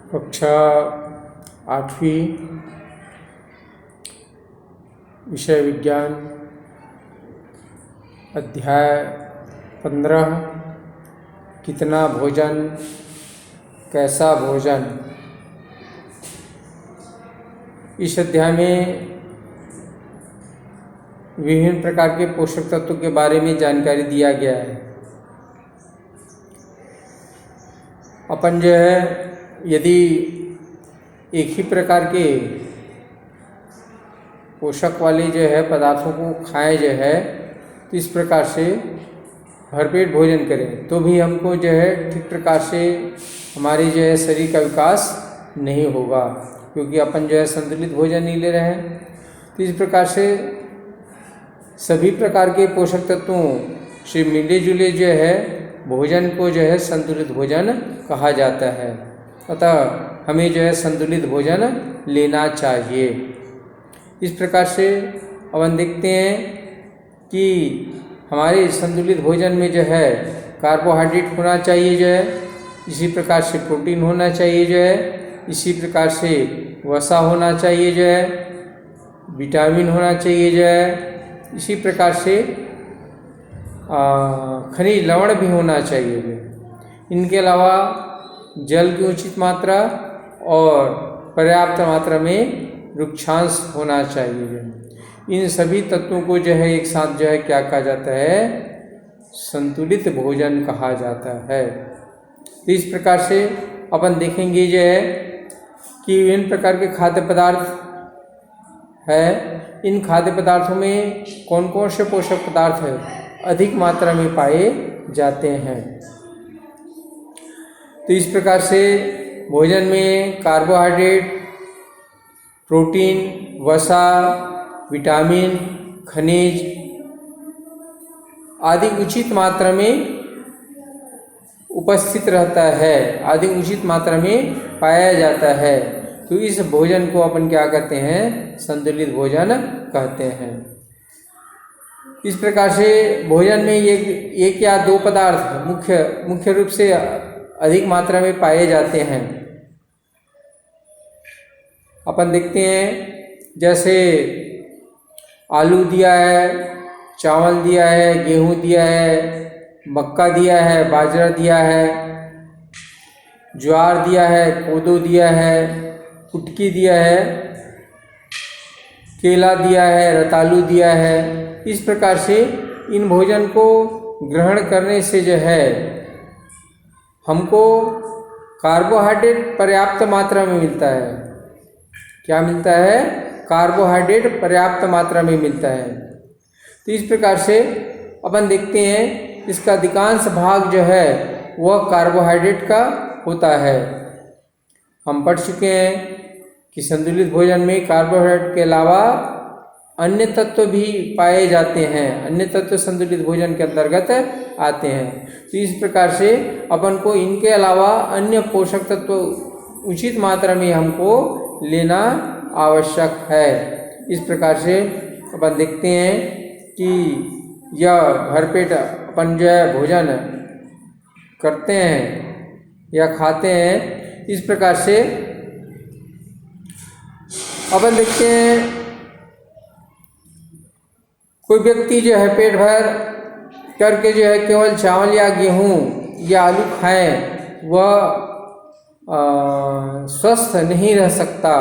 कक्षा 8वीं विषय विज्ञान अध्याय 15 कितना भोजन कैसा भोजन। इस अध्याय में विभिन्न प्रकार के पोषक तत्वों के बारे में जानकारी दिया गया है। अपन जो है यदि एक ही प्रकार के पोषक वाले जो है पदार्थों को खाएं जो है तो इस प्रकार से भरपेट भोजन करें तो भी हमको जो है ठीक प्रकार से हमारे जो है शरीर का विकास नहीं होगा, क्योंकि अपन जो है संतुलित भोजन नहीं ले रहे हैं। तो इस प्रकार से सभी प्रकार के पोषक तत्वों से मिले जुले जो है भोजन को जो है संतुलित भोजन कहा जाता है। अतः हमें जो है संतुलित भोजन लेना चाहिए। इस प्रकार से अपन देखते हैं कि हमारे संतुलित भोजन में जो है कार्बोहाइड्रेट होना चाहिए जो है, इसी प्रकार से प्रोटीन होना चाहिए जो है, इसी प्रकार से वसा होना चाहिए जो है, विटामिन होना चाहिए जो है, इसी प्रकार से खनिज लवण भी होना चाहिए जो है। इनके अलावा जल की उचित मात्रा और पर्याप्त मात्रा में वृक्षांश होना चाहिए जो है। इन सभी तत्वों को जो है एक साथ जो है क्या कहा जाता है, संतुलित भोजन कहा जाता है। तो इस प्रकार से अपन देखेंगे जो है कि विभिन्न प्रकार के खाद्य पदार्थ है। इन खाद्य पदार्थों में कौन कौन से पोषक पदार्थ है अधिक मात्रा में पाए जाते हैं। तो इस प्रकार से भोजन में कार्बोहाइड्रेट, प्रोटीन, वसा, विटामिन, खनिज आदि उचित मात्रा में उपस्थित रहता है, आदि उचित मात्रा में पाया जाता है। तो इस भोजन को अपन क्या कहते हैं, संतुलित भोजन कहते हैं। इस प्रकार से भोजन में एक या दो पदार्थ मुख्य रूप से अधिक मात्रा में पाए जाते हैं। अपन देखते हैं जैसे आलू दिया है, चावल दिया है, गेहूं दिया है, मक्का दिया है, बाजरा दिया है, ज्वार दिया है, कोदो दिया है, कुटकी दिया है, केला दिया है, रतालू दिया है। इस प्रकार से इन भोजन को ग्रहण करने से जो है हमको कार्बोहाइड्रेट पर्याप्त मात्रा में मिलता है। क्या मिलता है, कार्बोहाइड्रेट पर्याप्त मात्रा में मिलता है। तो इस प्रकार से अपन देखते हैं इसका अधिकांश भाग जो है वह कार्बोहाइड्रेट का होता है। हम पढ़ चुके हैं कि संतुलित भोजन में कार्बोहाइड्रेट के अलावा अन्य तत्व भी पाए जाते हैं, अन्य तत्व संतुलित भोजन के अंतर्गत आते हैं। तो इस प्रकार से अपन को इनके अलावा अन्य पोषक तत्व उचित मात्रा में हमको लेना आवश्यक है। इस प्रकार से अपन देखते हैं कि यह भरपेट अपन जो है भोजन करते हैं या खाते हैं। इस प्रकार से अपन देखते हैं कोई व्यक्ति जो है पेट भर करके जो है केवल चावल या गेहूं या आलू खाएं वह स्वस्थ नहीं रह सकता,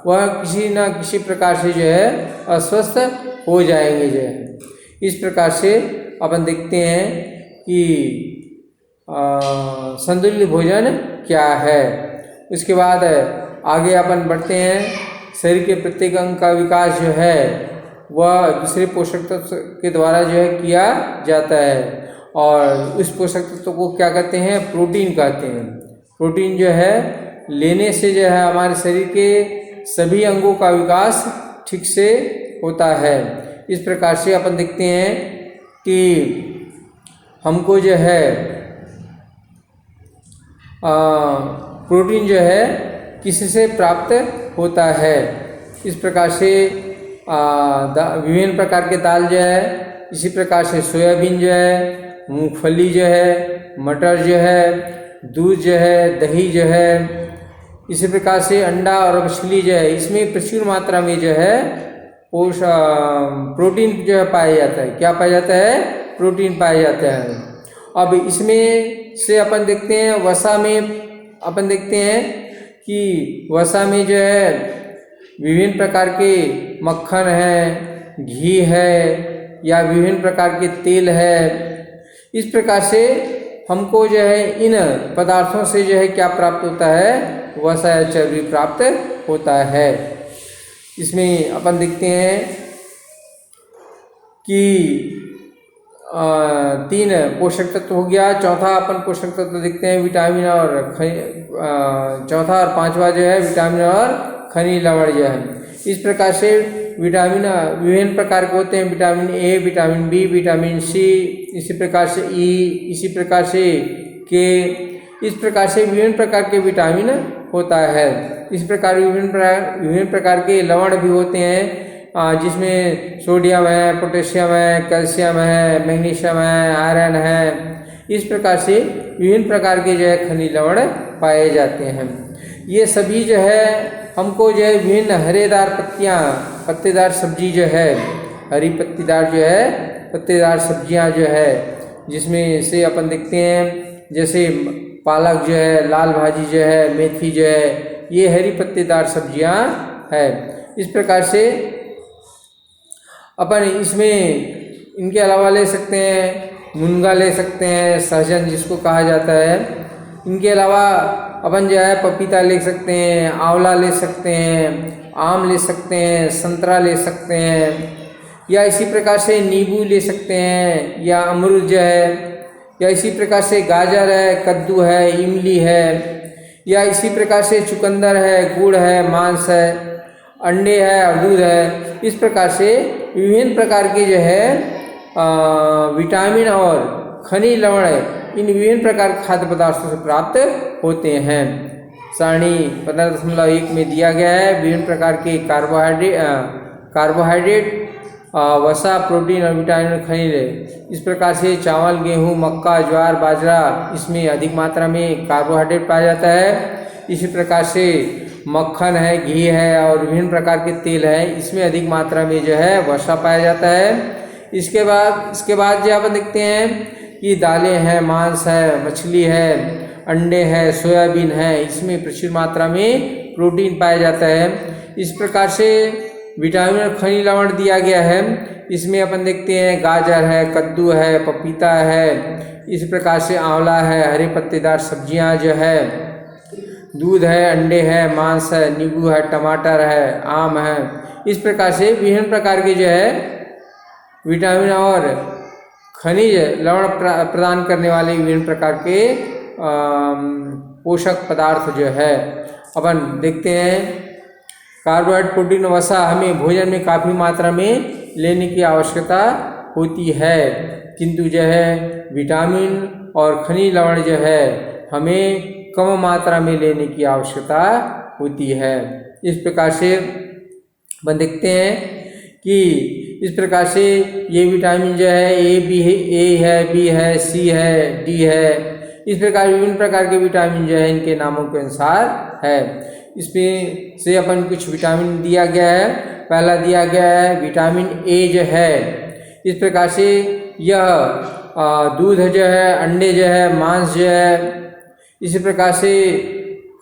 वह किसी न किसी प्रकार से जो है अस्वस्थ हो जाएंगे जो है। इस प्रकार से अपन देखते हैं कि संतुलित भोजन क्या है। उसके बाद आगे अपन बढ़ते हैं। शरीर के प्रत्येक अंग का विकास जो है वह दूसरे पोषक तत्व के द्वारा जो है किया जाता है, और उस पोषक तत्व को क्या कहते हैं, प्रोटीन कहते हैं। प्रोटीन जो है लेने से जो है हमारे शरीर के सभी अंगों का विकास ठीक से होता है। इस प्रकार से अपन देखते हैं कि हमको जो है प्रोटीन जो है किससे प्राप्त होता है। इस प्रकार से विभिन्न प्रकार के दाल जो है, इसी प्रकार से सोयाबीन जो है, मूंगफली जो है, मटर जो है, दूध जो है, दही जो है, इसी प्रकार से अंडा और मछली जो है इसमें प्रचुर मात्रा में जो है प्रोटीन जो है पाया जाता है। क्या पाया जाता है? प्रोटीन पाया जाता है। अब इसमें से अपन देखते हैं वसा में, अपन देखते हैं कि वसा में जो है विभिन्न प्रकार के मक्खन है, घी है या विभिन्न प्रकार के तेल है। इस प्रकार से हमको जो है इन पदार्थों से जो है क्या प्राप्त होता है? वसा या चर्बी प्राप्त होता है। इसमें अपन देखते हैं कि 3 पोषक तत्व हो गया। चौथा अपन पोषक तत्व देखते हैं विटामिन और चौथा और 5वां जो है विटामिन और खनिज लवण जो है। इस प्रकार से विटामिन विभिन्न प्रकार के होते हैं, vitamin A, vitamin B, vitamin C, इसी प्रकार से ई, इसी प्रकार से के, इस प्रकार से विभिन्न प्रकार के विटामिन होता है। इस प्रकार विभिन्न प्रकार के लवण भी होते हैं जिसमें सोडियम है, पोटेशियम है, कैल्शियम है, मैग्नीशियम है, आयरन है। इस प्रकार से विभिन्न प्रकार के जो है खनिज लवण पाए जाते हैं। ये सभी जो है हमको जो है विभिन्न हरेदार पत्तेदार सब्जी जो है, हरी पत्तीदार जो है पत्तेदार सब्जियां जो है, जिसमें से अपन देखते हैं जैसे पालक जो है, लाल भाजी जो है, मेथी जो है, ये हरी पत्तेदार सब्जियां है। इस प्रकार से अपन इसमें इनके अलावा ले सकते हैं मुनगा ले सकते हैं, सहजन जिसको कहा जाता है। इनके अलावा अपन जो है पपीता ले सकते हैं, आंवला ले सकते हैं, आम ले सकते हैं, संतरा ले सकते हैं, या इसी प्रकार से नींबू ले सकते हैं, या अमरूद जो है, या इसी प्रकार से गाजर है, कद्दू है, इमली है, या इसी प्रकार से चुकंदर है, गुड़ है, मांस है, अंडे है और दूध है। इस प्रकार से विभिन्न प्रकार के जो है विटामिन और खनिज लवण इन विभिन्न प्रकार के खाद्य पदार्थों से प्राप्त होते हैं। सारणी 15.1 में दिया गया है विभिन्न प्रकार के कार्बोहाइड्रेट, वसा, प्रोटीन और विटामिन और खनिज। इस प्रकार से चावल, गेहूं, मक्का, ज्वार, बाजरा, इसमें अधिक मात्रा में कार्बोहाइड्रेट पाया जाता है। इसी प्रकार से मक्खन है, घी है और विभिन्न प्रकार के तेल है, इसमें अधिक मात्रा में जो है वसा पाया जाता है। इसके बाद जो अपन देखते हैं कि दालें हैं, मांस है, मछली है, अंडे है, सोयाबीन है, इसमें प्रचुर मात्रा में प्रोटीन पाया जाता है। इस प्रकार से विटामिन और खनिज लवण दिया गया है। इसमें अपन देखते हैं गाजर है, कद्दू है, पपीता है, इस प्रकार से आंवला है, हरे पत्तेदार सब्जियां जो है, दूध है, अंडे है, मांस है, नींबू है, टमाटर है, आम है। इस प्रकार से विभिन्न प्रकार के जो है विटामिन और खनिज लवण प्रदान करने वाले विभिन्न प्रकार के पोषक पदार्थ जो है अपन देखते हैं। कार्बोहाइड्रेट, प्रोटीन, वसा हमें भोजन में काफ़ी मात्रा में लेने की आवश्यकता होती है, किंतु जो है विटामिन और खनिज लवण जो है हमें कम मात्रा में लेने की आवश्यकता होती है। इस प्रकार से अपन देखते हैं कि इस प्रकार से ये विटामिन जो है ए है, बी है, सी है, डी है, इस प्रकार विभिन्न प्रकार के विटामिन जो है इनके नामों के अनुसार है। इसमें से अपन कुछ विटामिन दिया गया है। पहला दिया गया है विटामिन ए जो है, इस प्रकार से यह दूध जो है, अंडे जो है, मांस जो है, इसी प्रकार से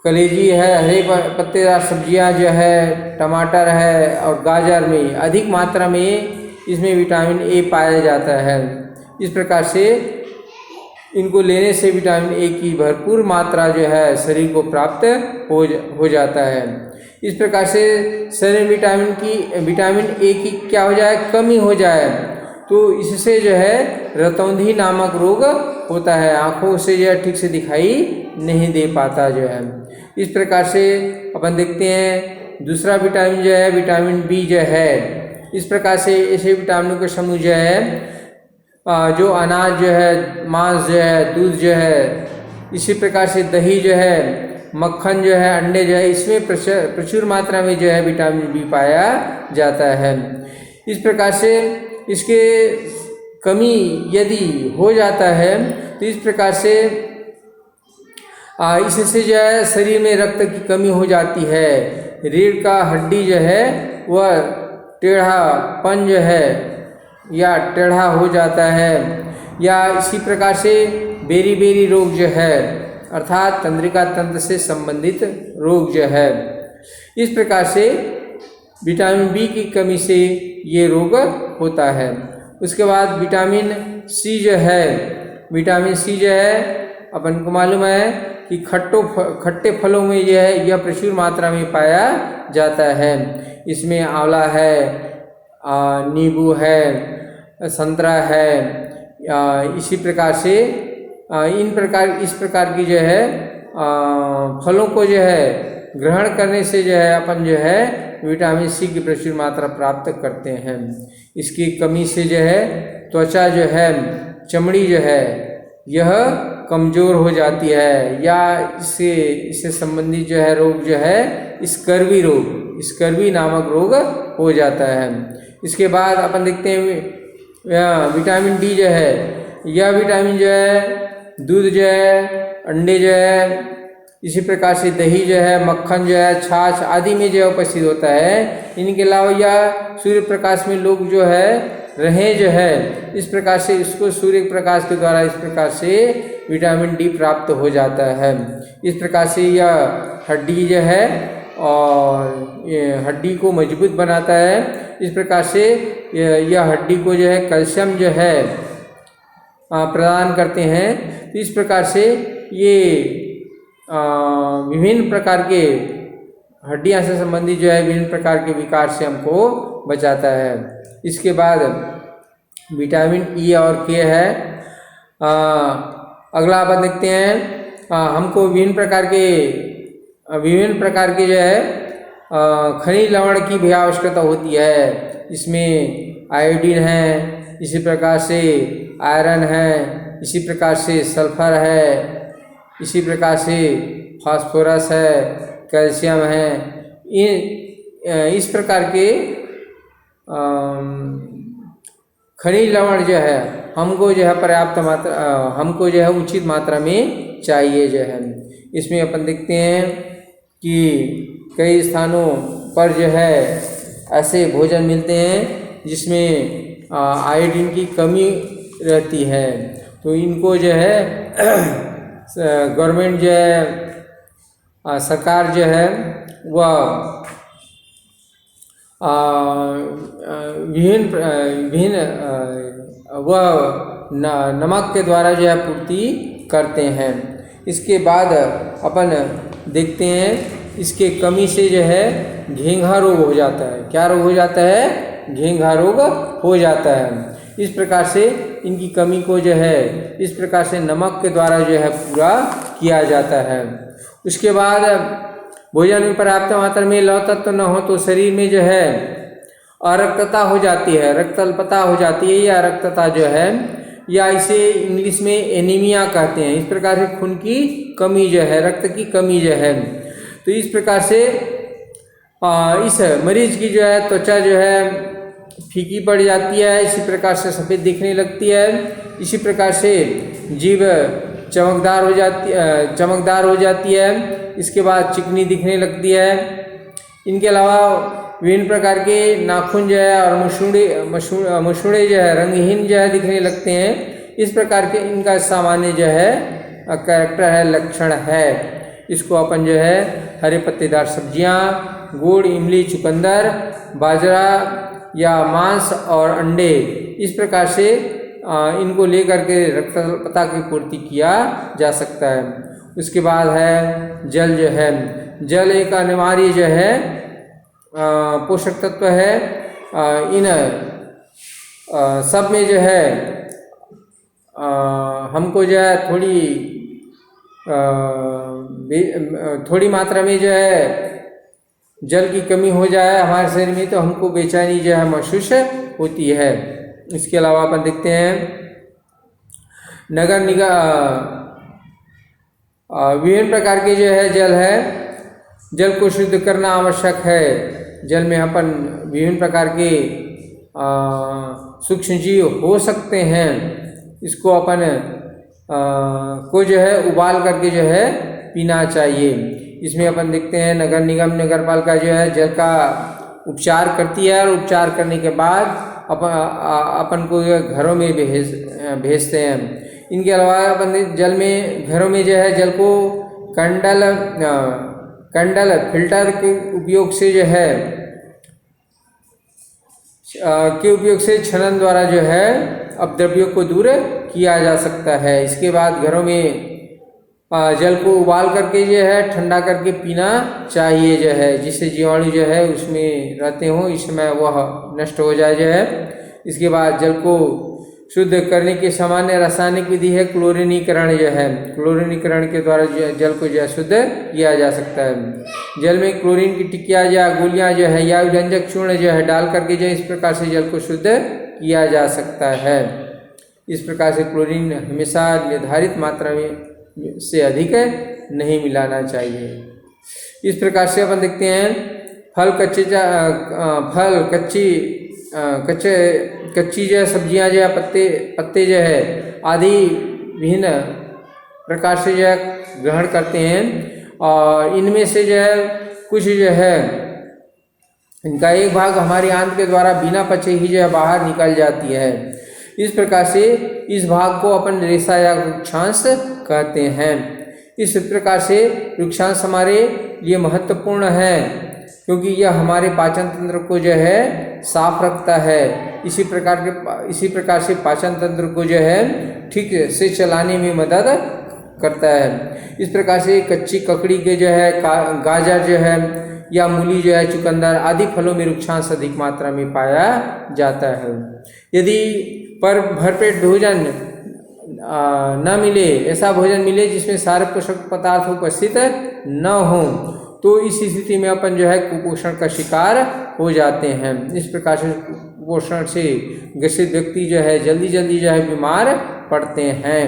कलेजी है, हरे पत्तेदार सब्जियां जो है, टमाटर है और गाजर में अधिक मात्रा में इसमें विटामिन ए पाया जाता है। इस प्रकार से इनको लेने से विटामिन ए की भरपूर मात्रा जो है शरीर को प्राप्त हो जाता है। इस प्रकार से शरीर विटामिन ए की क्या हो जाए, कमी हो जाए, तो इससे जो है रतौंधी नामक रोग होता है, आँखों से जो है ठीक से दिखाई नहीं दे पाता जो है। इस प्रकार से अपन देखते हैं दूसरा विटामिन जो है विटामिन बी जो है। इस प्रकार से ऐसे विटामिनों के समूह जो है जो अनाज जो है, मांस जो है, दूध जो है, इसी प्रकार से दही जो है, मक्खन जो है, अंडे जो है, इसमें प्रचुर मात्रा में जो है विटामिन बी पाया जाता है। इस प्रकार से इसके कमी यदि हो जाता है तो इस प्रकार से इससे जो है शरीर में रक्त की कमी हो जाती है। रीढ़ का हड्डी जो है वह टेढ़ापन जो है या टेढ़ा हो जाता है, या इसी प्रकार से बेरी रोग जो है अर्थात तंत्रिका तंत्र से संबंधित रोग जो है, इस प्रकार से विटामिन बी की कमी से ये रोग होता है। उसके बाद विटामिन सी जो है, विटामिन सी जो है अपन को मालूम है कि खट्टे फलों में यह है, यह प्रचुर मात्रा में पाया जाता है। इसमें आंवला है, नींबू है, संतरा है, इसी प्रकार से इस प्रकार की जो है फलों को जो है ग्रहण करने से जो है अपन जो है विटामिन सी की प्रचुर मात्रा प्राप्त करते हैं। इसकी कमी से जो है त्वचा जो है, चमड़ी जो है यह कमज़ोर हो जाती है, या इससे संबंधित जो है रोग जो है स्कर्वी नामक रोग हो जाता है। इसके बाद अपन देखते हैं विटामिन डी जो है, यह विटामिन जो है दूध जो है, अंडे जो है, इसी प्रकार से दही जो है, मक्खन जो है, छाछ आदि में जो है उपस्थित होता है। इनके अलावा यह सूर्य प्रकाश में लोग जो है रहें जो है, इस प्रकार से इसको सूर्य प्रकाश के द्वारा इस प्रकार से विटामिन डी प्राप्त हो जाता है। इस प्रकार से यह हड्डी जो है और ये हड्डी को मजबूत बनाता है। इस प्रकार से यह हड्डी को जो है कैल्शियम जो है प्रदान करते हैं। तो इस प्रकार से ये विभिन्न प्रकार के हड्डियां से संबंधित जो है विभिन्न प्रकार के विकार से हमको बचाता है। इसके बाद विटामिन ई और के है। अगला अपन देखते हैं हमको विभिन्न प्रकार के जो है खनिज लवण की भी आवश्यकता होती है। इसमें आयोडीन है, इसी प्रकार से आयरन है, इसी प्रकार से सल्फर है, इसी प्रकार से फास्फोरस है, कैल्शियम है। इस प्रकार के खनिज लवण जो है हमको जो है हमको जो है उचित मात्रा में चाहिए जो है। इसमें अपन देखते हैं कि कई स्थानों पर जो है ऐसे भोजन मिलते हैं जिसमें आयोडीन की कमी रहती है, तो इनको जो है गवर्नमेंट जो है सरकार जो है वह विभिन्न वह नमक के द्वारा जो है पूर्ति करते हैं। इसके बाद अपन देखते हैं इसके कमी से जो है घेंघा रोग हो जाता है। क्या रोग हो जाता है? घेंघा रोग हो जाता है। इस प्रकार से इनकी कमी को जो है इस प्रकार से नमक के द्वारा जो है पूरा किया जाता है। उसके बाद भोजन में पर्याप्त मात्रा में लौह तत्व न हो तो शरीर में जो है अरक्तता हो जाती है, रक्तल्पता हो जाती है, या रक्तता जो है, या इसे इंग्लिश में एनीमिया कहते हैं। इस प्रकार से खून की कमी जो है, रक्त की कमी जो है, तो इस प्रकार से इस मरीज की जो है त्वचा जो है फीकी पड़ जाती है, इसी प्रकार से सफ़ेद दिखने लगती है। इसी प्रकार से जीभ चमकदार हो जाती है। इसके बाद चिकनी दिखने लगती है। इनके अलावा विभिन्न प्रकार के नाखून जो है और मसूड़े जो है रंगहीन जो है दिखने लगते हैं। इस प्रकार के इनका सामान्य जो है कैरेक्टर है, लक्षण है। इसको अपन जो है हरे पत्तेदार सब्जियां, गुड़, इमली, चुकंदर, बाजरा या मांस और अंडे, इस प्रकार से इनको लेकर के रक्तल्पता की पूर्ति किया जा सकता है। उसके बाद है जल जो है, जल एक अनिवार्य जो है पोषक तत्व है। इन सब में जो है हमको जो है थोड़ी मात्रा में जो है जल की कमी हो जाए हमारे शरीर में तो हमको बेचैनी जो है महसूस होती है। इसके अलावा अपन देखते हैं नगर निगम विभिन्न प्रकार के जो है जल है, जल को शुद्ध करना आवश्यक है। जल में अपन विभिन्न प्रकार के सूक्ष्म जीव हो सकते हैं, इसको अपन को जो है उबाल करके जो है पीना चाहिए। इसमें अपन देखते हैं नगर निगम नगर पालिका जो है जल का उपचार करती है और उपचार करने के बाद अपन को घरों में भेजते हैं। इनके अलावा अपन जल में घरों में जो है जल को कंडल फिल्टर के उपयोग से जो है छनन द्वारा जो है अपद्रव्यों को दूर किया जा सकता है। इसके बाद घरों में जल को उबाल करके जो है ठंडा करके पीना चाहिए जो है, जिससे जीवाणु जो है उसमें रहते हों इस समय वह नष्ट हो जाए जो है। इसके बाद जल को शुद्ध करने की सामान्य रासायनिक विधि है क्लोरीनीकरण जो है। क्लोरीनीकरण के द्वारा जल को जो है शुद्ध किया जा सकता है। जल में क्लोरीन की टिक्कियाँ या गोलियाँ जो है या व्यंजक चूर्ण जो है डाल करके जो इस प्रकार से जल को शुद्ध किया जा सकता है। इस प्रकार से क्लोरीन हमेशा निर्धारित मात्रा में से अधिक नहीं मिलाना चाहिए। इस प्रकार से अपन देखते हैं कच्ची जो है सब्जियां जो है पत्ते जो है आदि विभिन्न प्रकार से जो है ग्रहण करते हैं और इनमें से जो है कुछ जो है इनका एक भाग हमारी आंत के द्वारा बिना पचे ही जो है बाहर निकल जाती है। इस प्रकार से इस भाग को अपन रेशा या रुक्षांश कहते हैं। इस प्रकार से रुक्षांश हमारे लिए महत्वपूर्ण है क्योंकि यह हमारे पाचन तंत्र को जो है साफ रखता है। इसी प्रकार से पाचन तंत्र को जो है ठीक से चलाने में मदद करता है। इस प्रकार से कच्ची ककड़ी के जो है गाजर जो है या मूली जो है चुकंदर आदि फलों में रुक्षांश अधिक मात्रा में पाया जाता है। यदि पर भरपेट भोजन न मिले, ऐसा भोजन मिले जिसमें सारे पोषक पदार्थ उपस्थित न हो, तो इस स्थिति में अपन जो है कुपोषण का शिकार हो जाते हैं। इस प्रकार से कुपोषण से ग्रसित व्यक्ति जो है जल्दी जो है बीमार पड़ते हैं।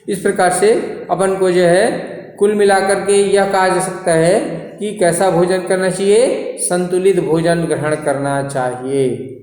इस प्रकार से अपन को जो है कुल मिलाकर के यह कहा जा सकता है कि कैसा भोजन करना चाहिए, संतुलित भोजन ग्रहण करना चाहिए।